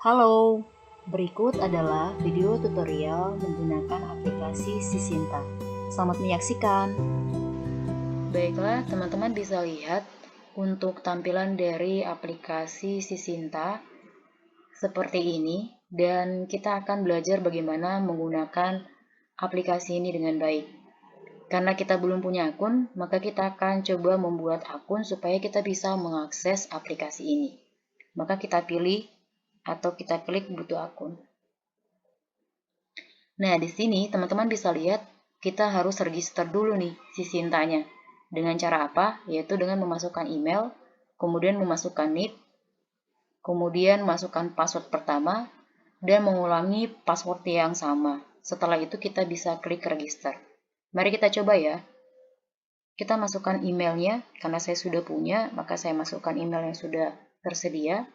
Halo, berikut adalah video tutorial menggunakan aplikasi Sisinta. Selamat menyaksikan. Baiklah, teman-teman bisa lihat untuk tampilan dari aplikasi Sisinta seperti ini, dan kita akan belajar bagaimana menggunakan aplikasi ini dengan baik. Karena kita belum punya akun, maka kita akan coba membuat akun supaya kita bisa mengakses aplikasi ini. Maka kita pilih atau kita klik butuh akun. Nah, di sini teman-teman bisa lihat kita harus register dulu nih si Sintanya. Dengan cara apa? Yaitu dengan memasukkan email, kemudian memasukkan NIP, kemudian masukkan password pertama, dan mengulangi password yang sama. Setelah itu kita bisa klik register. Mari kita coba ya. Kita masukkan emailnya, karena saya sudah punya, maka saya masukkan email yang sudah tersedia.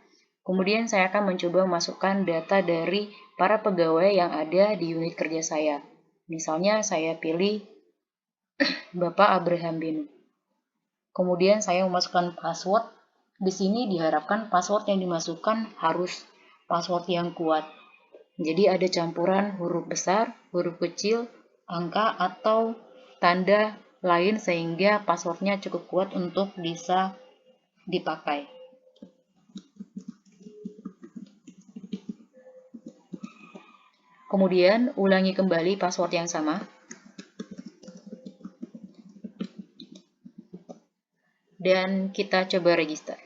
Kemudian saya akan mencoba memasukkan data dari para pegawai yang ada di unit kerja saya. Misalnya saya pilih Bapak Abraham Benu. Kemudian saya memasukkan password. Di sini diharapkan password yang dimasukkan harus password yang kuat. Jadi ada campuran huruf besar, huruf kecil, angka, atau tanda lain sehingga passwordnya cukup kuat untuk bisa dipakai. Kemudian ulangi kembali password yang sama. Dan kita coba register.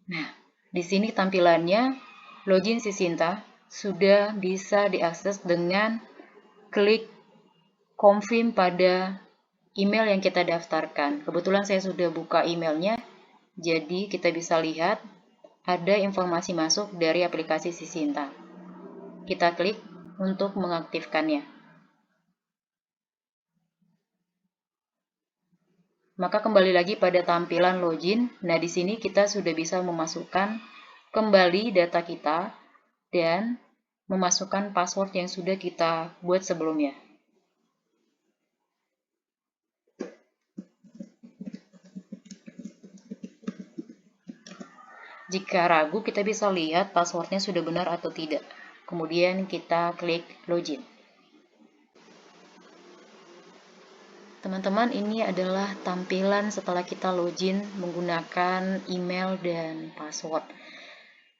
Nah, di sini tampilannya login Sisinta sudah bisa diakses dengan klik confirm pada email yang kita daftarkan. Kebetulan saya sudah buka emailnya, jadi kita bisa lihat ada informasi masuk dari aplikasi Sisinta. Kita klik untuk mengaktifkannya. Maka kembali lagi pada tampilan login. Nah, di sini kita sudah bisa memasukkan kembali data kita dan memasukkan password yang sudah kita buat sebelumnya. Jika ragu, kita bisa lihat passwordnya sudah benar atau tidak. Kemudian kita klik login. Teman-teman, ini adalah tampilan setelah kita login menggunakan email dan password.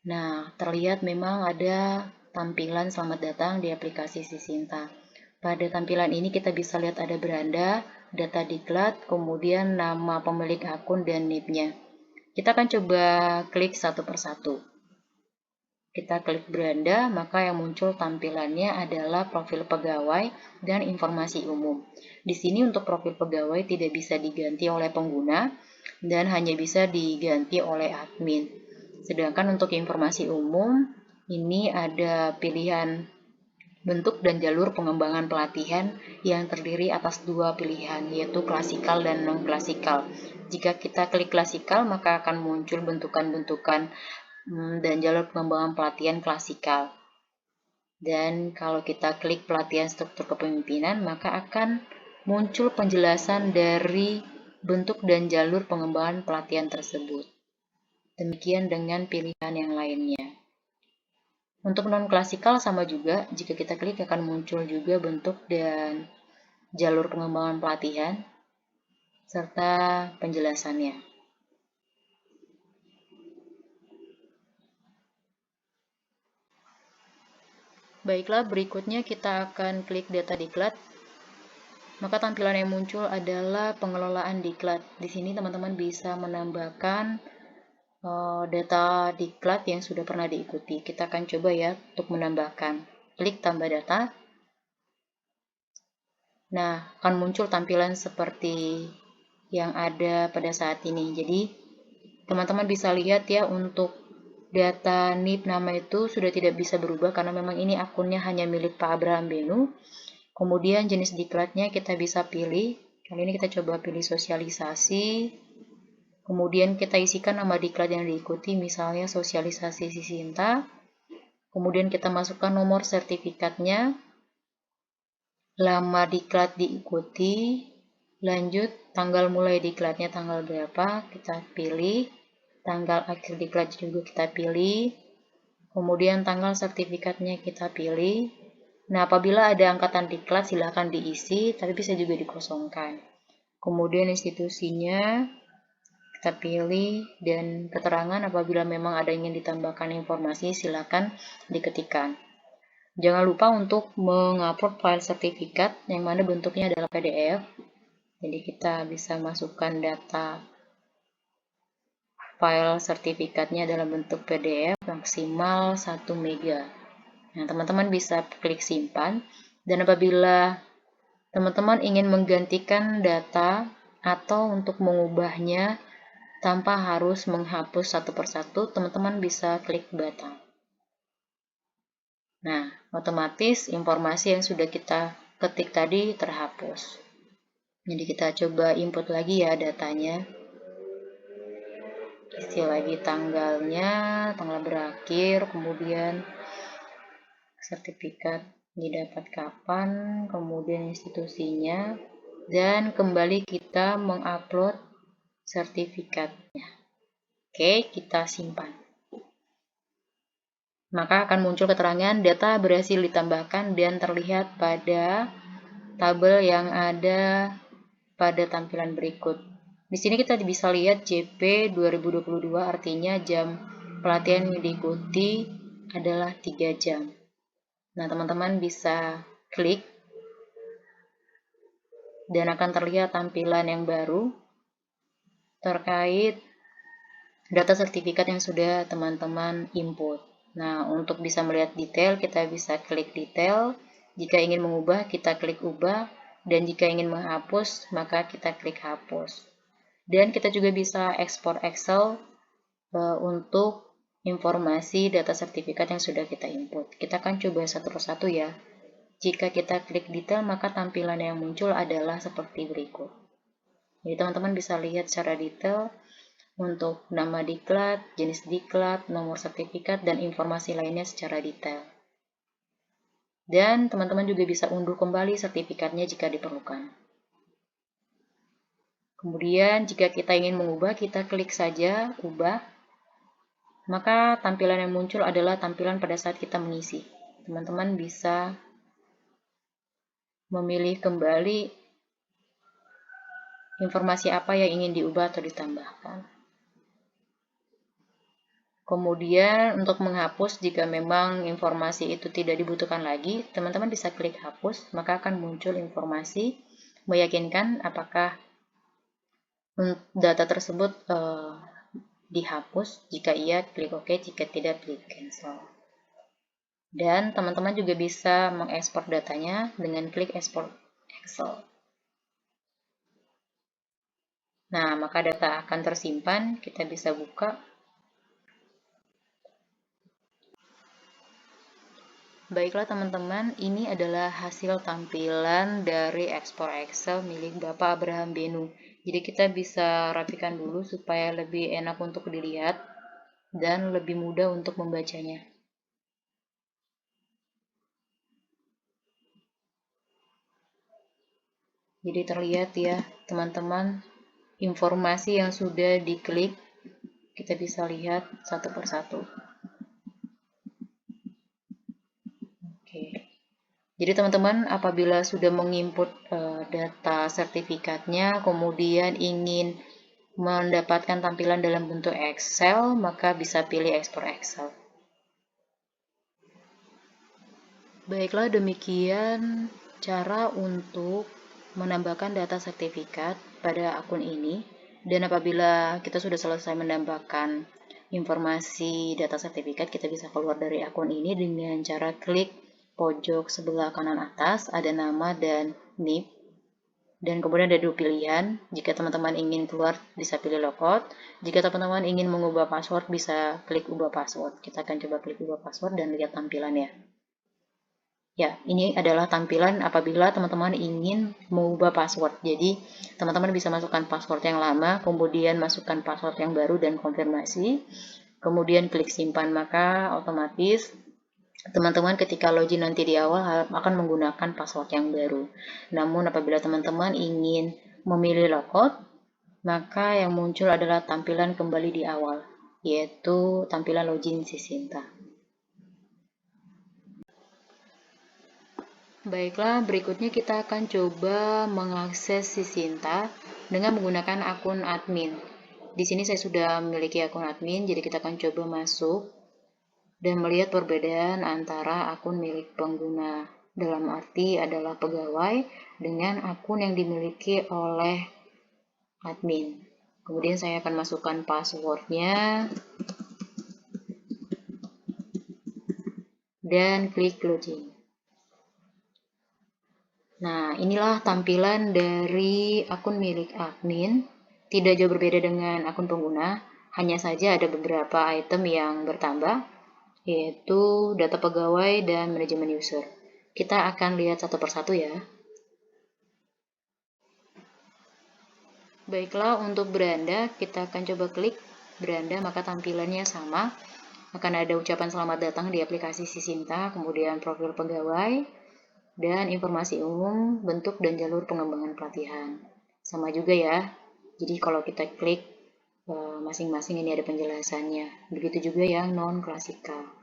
Nah, terlihat memang ada tampilan selamat datang di aplikasi Sisinta. Pada tampilan ini kita bisa lihat ada beranda, data diklat, kemudian nama pemilik akun dan NIP-nya. Kita akan coba klik satu persatu. Kita klik beranda, maka yang muncul tampilannya adalah profil pegawai dan informasi umum. Di sini untuk profil pegawai tidak bisa diganti oleh pengguna dan hanya bisa diganti oleh admin. Sedangkan untuk informasi umum, ini ada pilihan bentuk dan jalur pengembangan pelatihan yang terdiri atas dua pilihan, yaitu klasikal dan non-klasikal. Jika kita klik klasikal, maka akan muncul bentukan-bentukan dan jalur pengembangan pelatihan klasikal. Dan kalau kita klik pelatihan struktur kepemimpinan, maka akan muncul penjelasan dari bentuk dan jalur pengembangan pelatihan tersebut. Demikian dengan pilihan yang lainnya. Untuk non-klasikal sama juga, jika kita klik akan muncul juga bentuk dan jalur pengembangan pelatihan, serta penjelasannya. Baiklah, berikutnya kita akan klik data diklat. Maka tampilan yang muncul adalah pengelolaan diklat. Di sini teman-teman bisa menambahkan data diklat yang sudah pernah diikuti. Kita akan coba ya untuk menambahkan. Klik tambah data. Nah, akan muncul tampilan seperti yang ada pada saat ini. Jadi, teman-teman bisa lihat ya untuk data NIP nama itu sudah tidak bisa berubah karena memang ini akunnya hanya milik Pak Abraham Benu. Kemudian jenis diklatnya kita bisa pilih. Kali ini kita coba pilih sosialisasi. Kemudian kita isikan nama diklat yang diikuti, misalnya sosialisasi Sisinta. Kemudian kita masukkan nomor sertifikatnya. Lama diklat diikuti. Lanjut, tanggal mulai diklatnya tanggal berapa, kita pilih. Tanggal akhir diklat juga kita pilih. Kemudian tanggal sertifikatnya kita pilih. Nah, apabila ada angkatan diklat silakan diisi, tapi bisa juga dikosongkan. Kemudian institusinya kita pilih, dan keterangan apabila memang ada ingin ditambahkan informasi silakan diketikkan. Jangan lupa untuk mengupload file sertifikat yang mana bentuknya adalah PDF. Jadi kita bisa masukkan data file sertifikatnya dalam bentuk PDF maksimal 1 MB. Nah, teman-teman bisa klik simpan, dan apabila teman-teman ingin menggantikan data atau untuk mengubahnya tanpa harus menghapus satu persatu, teman-teman bisa klik button. Nah, otomatis informasi yang sudah kita ketik tadi terhapus. Jadi kita coba input lagi ya datanya. Isi lagi tanggalnya, tanggal berakhir, kemudian sertifikat didapat kapan, kemudian institusinya, dan kembali kita mengupload sertifikatnya. Oke, kita simpan. Maka akan muncul keterangan data berhasil ditambahkan dan terlihat pada tabel yang ada pada tampilan berikut. Di sini kita bisa lihat JP 2022, artinya jam pelatihan yang diikuti adalah 3 jam. Nah, teman-teman bisa klik dan akan terlihat tampilan yang baru terkait data sertifikat yang sudah teman-teman input. Nah, untuk bisa melihat detail, kita bisa klik detail. Jika ingin mengubah, kita klik ubah. Dan jika ingin menghapus, maka kita klik hapus. Dan kita juga bisa ekspor Excel untuk informasi data sertifikat yang sudah kita input. Kita akan coba satu persatu ya. Jika kita klik detail, maka tampilan yang muncul adalah seperti berikut. Jadi teman-teman bisa lihat secara detail untuk nama diklat, jenis diklat, nomor sertifikat, dan informasi lainnya secara detail. Dan teman-teman juga bisa unduh kembali sertifikatnya jika diperlukan. Kemudian jika kita ingin mengubah, kita klik saja ubah. Maka tampilan yang muncul adalah tampilan pada saat kita mengisi. Teman-teman bisa memilih kembali informasi apa yang ingin diubah atau ditambahkan. Kemudian untuk menghapus, jika memang informasi itu tidak dibutuhkan lagi, teman-teman bisa klik hapus, maka akan muncul informasi meyakinkan apakah data tersebut dihapus. Jika iya, klik OK, jika tidak, klik cancel. Dan teman-teman juga bisa mengekspor datanya dengan klik ekspor Excel. Nah, maka data akan tersimpan, kita bisa buka. Baiklah teman-teman, ini adalah hasil tampilan dari ekspor Excel milik Bapak Abraham Benu. Jadi kita bisa rapikan dulu supaya lebih enak untuk dilihat dan lebih mudah untuk membacanya. Jadi terlihat ya teman-teman, informasi yang sudah diklik kita bisa lihat satu persatu. Jadi teman-teman apabila sudah menginput data sertifikatnya, kemudian ingin mendapatkan tampilan dalam bentuk Excel, maka bisa pilih ekspor Excel. Baiklah, demikian cara untuk menambahkan data sertifikat pada akun ini. Dan apabila kita sudah selesai menambahkan informasi data sertifikat, kita bisa keluar dari akun ini dengan cara klik pojok sebelah kanan atas, ada nama dan NIP. Dan kemudian ada dua pilihan. Jika teman-teman ingin keluar, bisa pilih logout. Jika teman-teman ingin mengubah password, bisa klik ubah password. Kita akan coba klik ubah password dan lihat tampilannya. Ya, ini adalah tampilan apabila teman-teman ingin mengubah password. Jadi, teman-teman bisa masukkan password yang lama, kemudian masukkan password yang baru dan konfirmasi. Kemudian klik simpan, maka otomatis teman-teman ketika login nanti di awal akan menggunakan password yang baru. Namun apabila teman-teman ingin memilih logout, maka yang muncul adalah tampilan kembali di awal, yaitu tampilan login Sisinta. Baiklah, berikutnya kita akan coba mengakses Sisinta dengan menggunakan akun admin. Di sini saya sudah memiliki akun admin, jadi kita akan coba masuk dan melihat perbedaan antara akun milik pengguna, dalam arti adalah pegawai, dengan akun yang dimiliki oleh admin. Kemudian saya akan masukkan passwordnya dan klik login. Nah, inilah tampilan dari akun milik admin. Tidak jauh berbeda dengan akun pengguna, hanya saja ada beberapa item yang bertambah, yaitu data pegawai dan manajemen user. Kita akan lihat satu persatu ya. Baiklah, untuk beranda, kita akan coba klik beranda, maka tampilannya sama. Akan ada ucapan selamat datang di aplikasi Sisinta, kemudian profil pegawai, dan informasi umum, bentuk dan jalur pengembangan pelatihan. Sama juga ya, jadi kalau kita klik masing-masing ini ada penjelasannya. Begitu juga yang non-klasikal.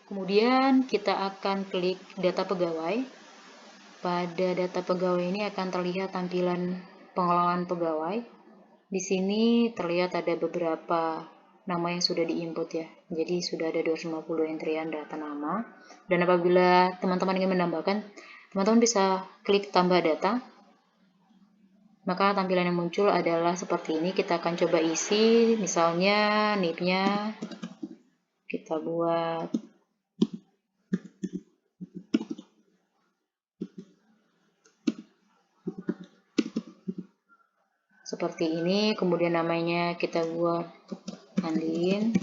Kemudian kita akan klik data pegawai. Pada data pegawai ini akan terlihat tampilan pengelolaan pegawai. Di sini terlihat ada beberapa nama yang sudah diinput ya. Jadi sudah ada 250 entrian data nama. Dan apabila teman-teman ingin menambahkan, teman-teman bisa klik tambah data. Maka tampilan yang muncul adalah seperti ini. Kita akan coba isi, misalnya NIP-nya kita buat seperti ini. Kemudian namanya kita buat Andin.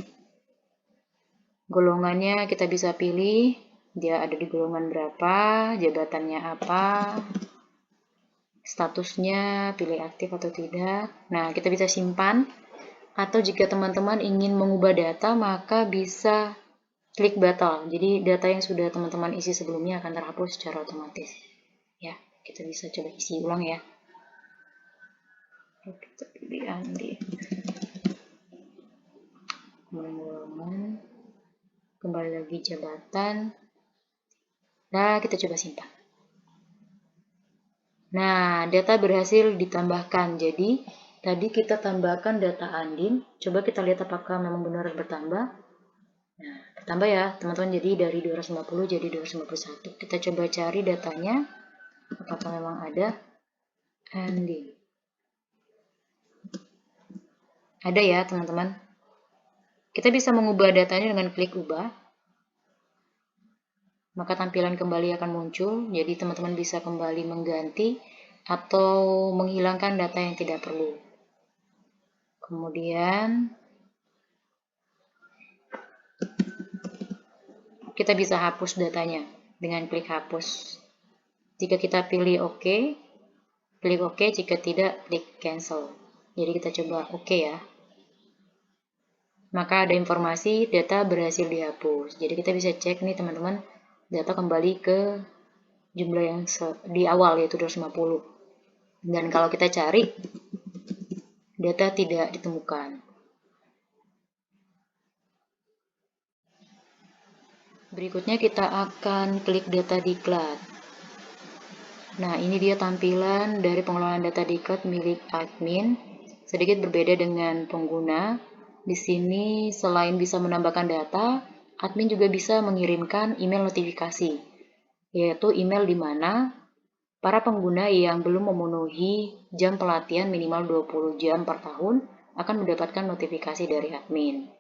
Golongannya kita bisa pilih, dia ada di golongan berapa, jabatannya apa, statusnya pilih aktif atau tidak. Nah, kita bisa simpan, atau jika teman-teman ingin mengubah data, maka bisa klik batal. Jadi data yang sudah teman-teman isi sebelumnya akan terhapus secara otomatis. Ya, kita bisa coba isi ulang ya. Kita pilih Andi. Golongan. Kembali lagi jabatan. Nah, kita coba simpan. Nah, data berhasil ditambahkan. Jadi, tadi kita tambahkan data Andin. Coba kita lihat apakah memang benar bertambah. Nah, bertambah ya, teman-teman. Jadi, dari 250 jadi 251. Kita coba cari datanya. Apakah memang ada Andin. Ada ya, teman-teman. Kita bisa mengubah datanya dengan klik ubah. Maka tampilan kembali akan muncul. Jadi, teman-teman bisa kembali mengganti atau menghilangkan data yang tidak perlu. Kemudian kita bisa hapus datanya dengan klik hapus. Jika kita pilih OK, klik OK, jika tidak klik cancel. Jadi kita coba OK ya. Maka ada informasi data berhasil dihapus. Jadi kita bisa cek nih teman-teman, data kembali ke jumlah yang di awal yaitu 250. Dan kalau kita cari, data tidak ditemukan. Berikutnya kita akan klik data diklat. Nah, ini dia tampilan dari pengelolaan data diklat milik admin. Sedikit berbeda dengan pengguna. Di sini selain bisa menambahkan data, admin juga bisa mengirimkan email notifikasi, yaitu email di mana para pengguna yang belum memenuhi jam pelatihan minimal 20 jam per tahun akan mendapatkan notifikasi dari admin.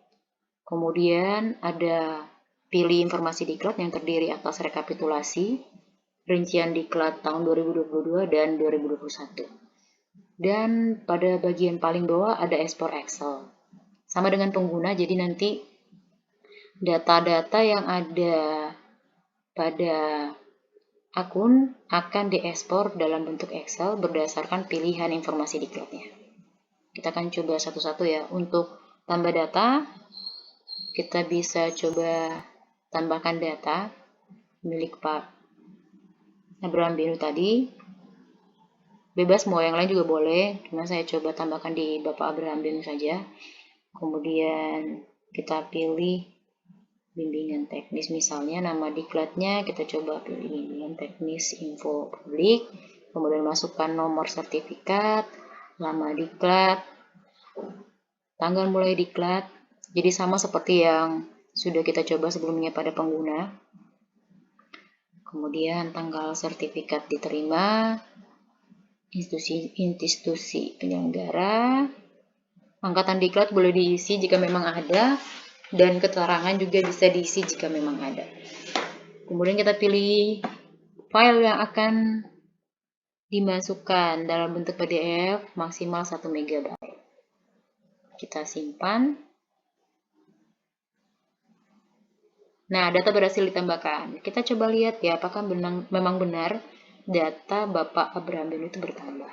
Kemudian ada pilih informasi diklat yang terdiri atas rekapitulasi, rincian diklat tahun 2022 dan 2021. Dan pada bagian paling bawah ada ekspor Excel. Sama dengan pengguna, jadi nanti data-data yang ada pada akun akan diekspor dalam bentuk Excel berdasarkan pilihan informasi diklatnya. Kita akan coba satu-satu ya. Untuk tambah data, kita bisa coba tambahkan data. milik Pak Abraham Benu tadi. Bebas mau yang lain juga boleh, cuma saya coba tambahkan di Bapak Abraham Benu saja. Kemudian kita pilih bimbingan teknis, misalnya nama diklatnya kita coba pilih bimbingan teknis info publik, kemudian masukkan nomor sertifikat, nama diklat, tanggal mulai diklat, jadi sama seperti yang sudah kita coba sebelumnya pada pengguna. Kemudian tanggal sertifikat diterima, institusi penyelenggara, angkatan diklat boleh diisi jika memang ada, dan keterangan juga bisa diisi jika memang ada. Kemudian kita pilih file yang akan dimasukkan dalam bentuk PDF maksimal 1 MB. Kita simpan. Nah, data berhasil ditambahkan. Kita coba lihat ya, apakah memang benar data Bapak Abraham Benu itu bertambah.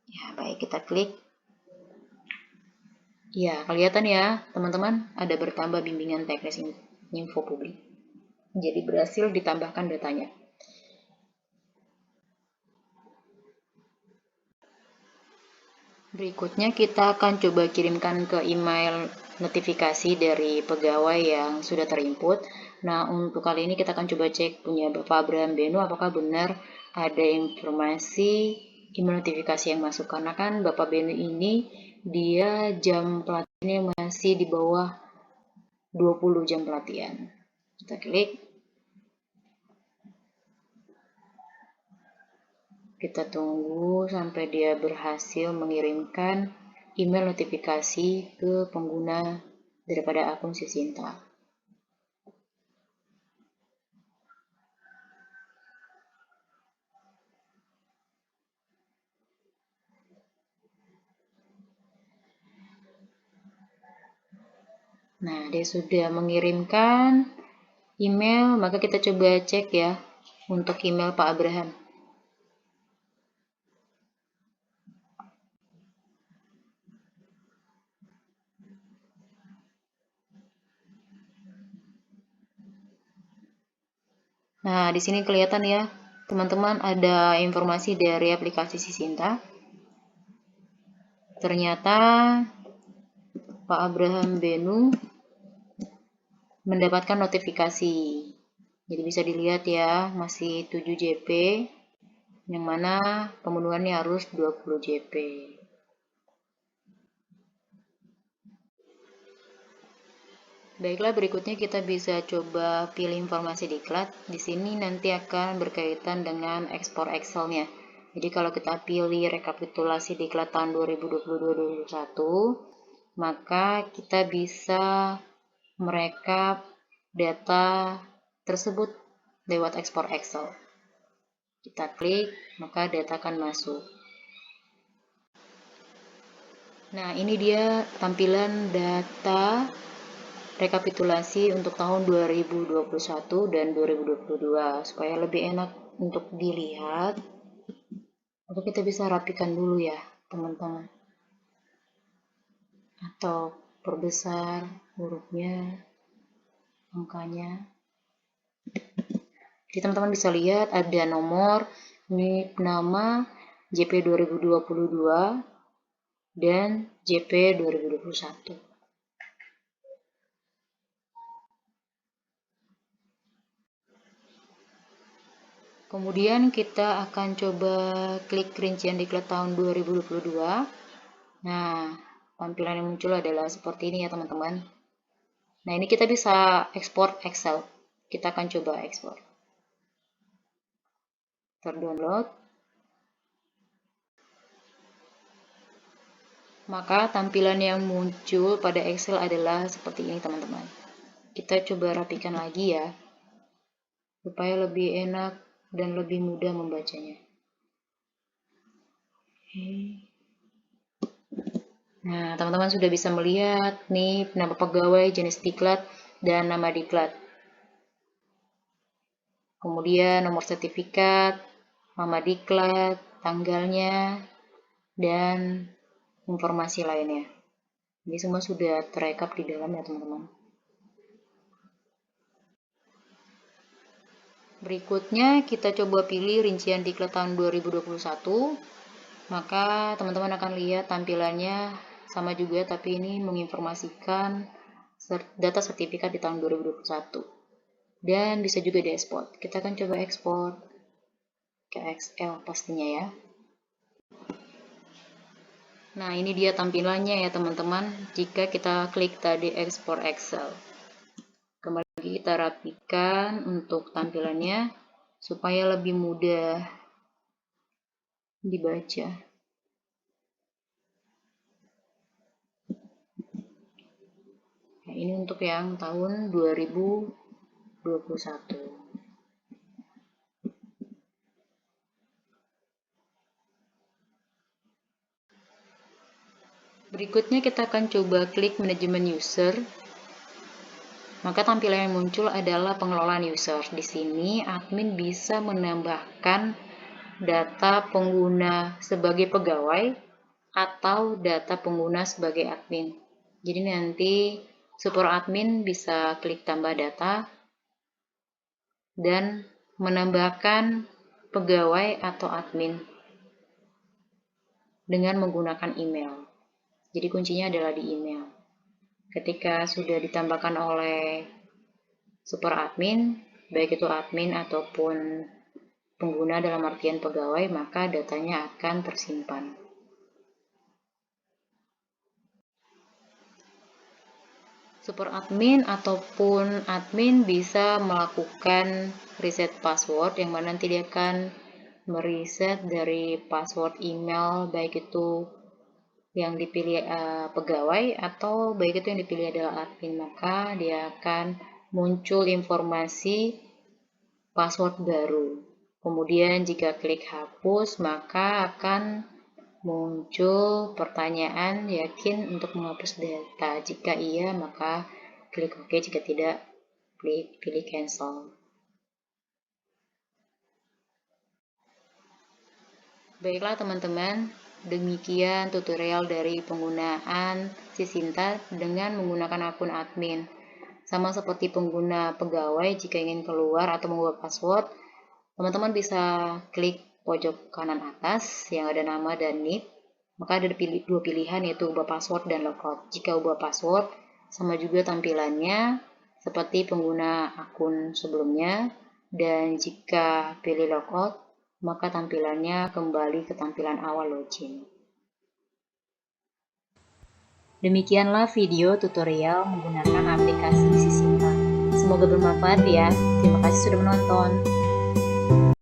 Ya, baik, kita klik. Ya, kelihatan ya, teman-teman, ada bertambah bimbingan teknis info publik. Jadi berhasil ditambahkan datanya. Berikutnya kita akan coba kirimkan ke email notifikasi dari pegawai yang sudah terinput. Nah, untuk kali ini kita akan coba cek punya Bapak Abraham Benu apakah benar ada informasi email notifikasi yang masuk. Karena kan Bapak Benu ini dia jam pelatihannya masih di bawah 20 jam pelatihan. Kita klik. Kita tunggu sampai dia berhasil mengirimkan email notifikasi ke pengguna daripada akun Sisinta. Nah, dia sudah mengirimkan email, maka kita coba cek ya untuk email Pak Abraham. Nah, di sini kelihatan ya, teman-teman ada informasi dari aplikasi Sisinta. Ternyata Pak Abraham Benu mendapatkan notifikasi. Jadi bisa dilihat ya, masih 7 JP, yang mana pemenuhannya harus 20 JP. Baiklah, berikutnya kita bisa coba pilih informasi diklat. Di sini nanti akan berkaitan dengan ekspor Excel-nya. Jadi kalau kita pilih rekapitulasi diklat tahun 2022-2021, maka kita bisa merekap data tersebut lewat ekspor Excel. Kita klik, maka data akan masuk. Nah, ini dia tampilan data rekapitulasi untuk tahun 2021 dan 2022. Supaya lebih enak untuk dilihat, maka kita bisa rapikan dulu ya, teman-teman. Atau perbesar hurufnya, angkanya. Jadi teman-teman bisa lihat ada nomor, NIP nama, JP 2022, dan JP 2021. Kemudian kita akan coba klik rincian diklat tahun 2022. Nah, tampilan yang muncul adalah seperti ini ya teman-teman. Nah, ini kita bisa ekspor Excel. Kita akan coba ekspor. Terdownload. Maka tampilan yang muncul pada Excel adalah seperti ini teman-teman. Kita coba rapikan lagi ya, supaya lebih enak dan lebih mudah membacanya. Nah, teman-teman sudah bisa melihat nih nama pegawai, jenis diklat, dan nama diklat. Kemudian nomor sertifikat, nama diklat, tanggalnya, dan informasi lainnya. Ini semua sudah terekap di dalam ya teman-teman. Berikutnya kita coba pilih rincian diklat tahun 2021. Maka teman-teman akan lihat tampilannya sama juga, tapi ini menginformasikan data sertifikat di tahun 2021. Dan bisa juga diekspor. Kita akan coba ekspor ke Excel pastinya ya. Nah, ini dia tampilannya ya teman-teman, jika kita klik tadi ekspor Excel. Kembali lagi kita rapikan untuk tampilannya supaya lebih mudah dibaca. Nah, ini untuk yang tahun 2021. Berikutnya kita akan coba klik manajemen user. Maka tampilan yang muncul adalah pengelolaan user. Di sini admin bisa menambahkan data pengguna sebagai pegawai atau data pengguna sebagai admin. Jadi nanti super admin bisa klik tambah data dan menambahkan pegawai atau admin dengan menggunakan email. Jadi kuncinya adalah di email. Ketika sudah ditambahkan oleh super admin, baik itu admin ataupun pengguna dalam artian pegawai, maka datanya akan tersimpan. Super admin ataupun admin bisa melakukan reset password, yang mana nanti dia akan mereset dari password email, baik itu yang dipilih pegawai atau baik itu yang dipilih adalah admin. Maka dia akan muncul informasi password baru. Kemudian jika klik hapus, maka akan muncul pertanyaan yakin untuk menghapus data. Jika iya, maka klik OK. Jika tidak, pilih cancel. Baiklah teman-teman, demikian tutorial dari penggunaan Sisinta dengan menggunakan akun admin. Sama seperti pengguna pegawai, jika ingin keluar atau mengubah password, teman-teman bisa klik pojok kanan atas yang ada nama dan nick. Maka ada dua pilihan, yaitu ubah password dan logout. Jika ubah password, sama juga tampilannya seperti pengguna akun sebelumnya. Dan jika pilih logout, maka tampilannya kembali ke tampilan awal login. Demikianlah video tutorial menggunakan aplikasi Sisinta. Semoga bermanfaat ya. Terima kasih sudah menonton.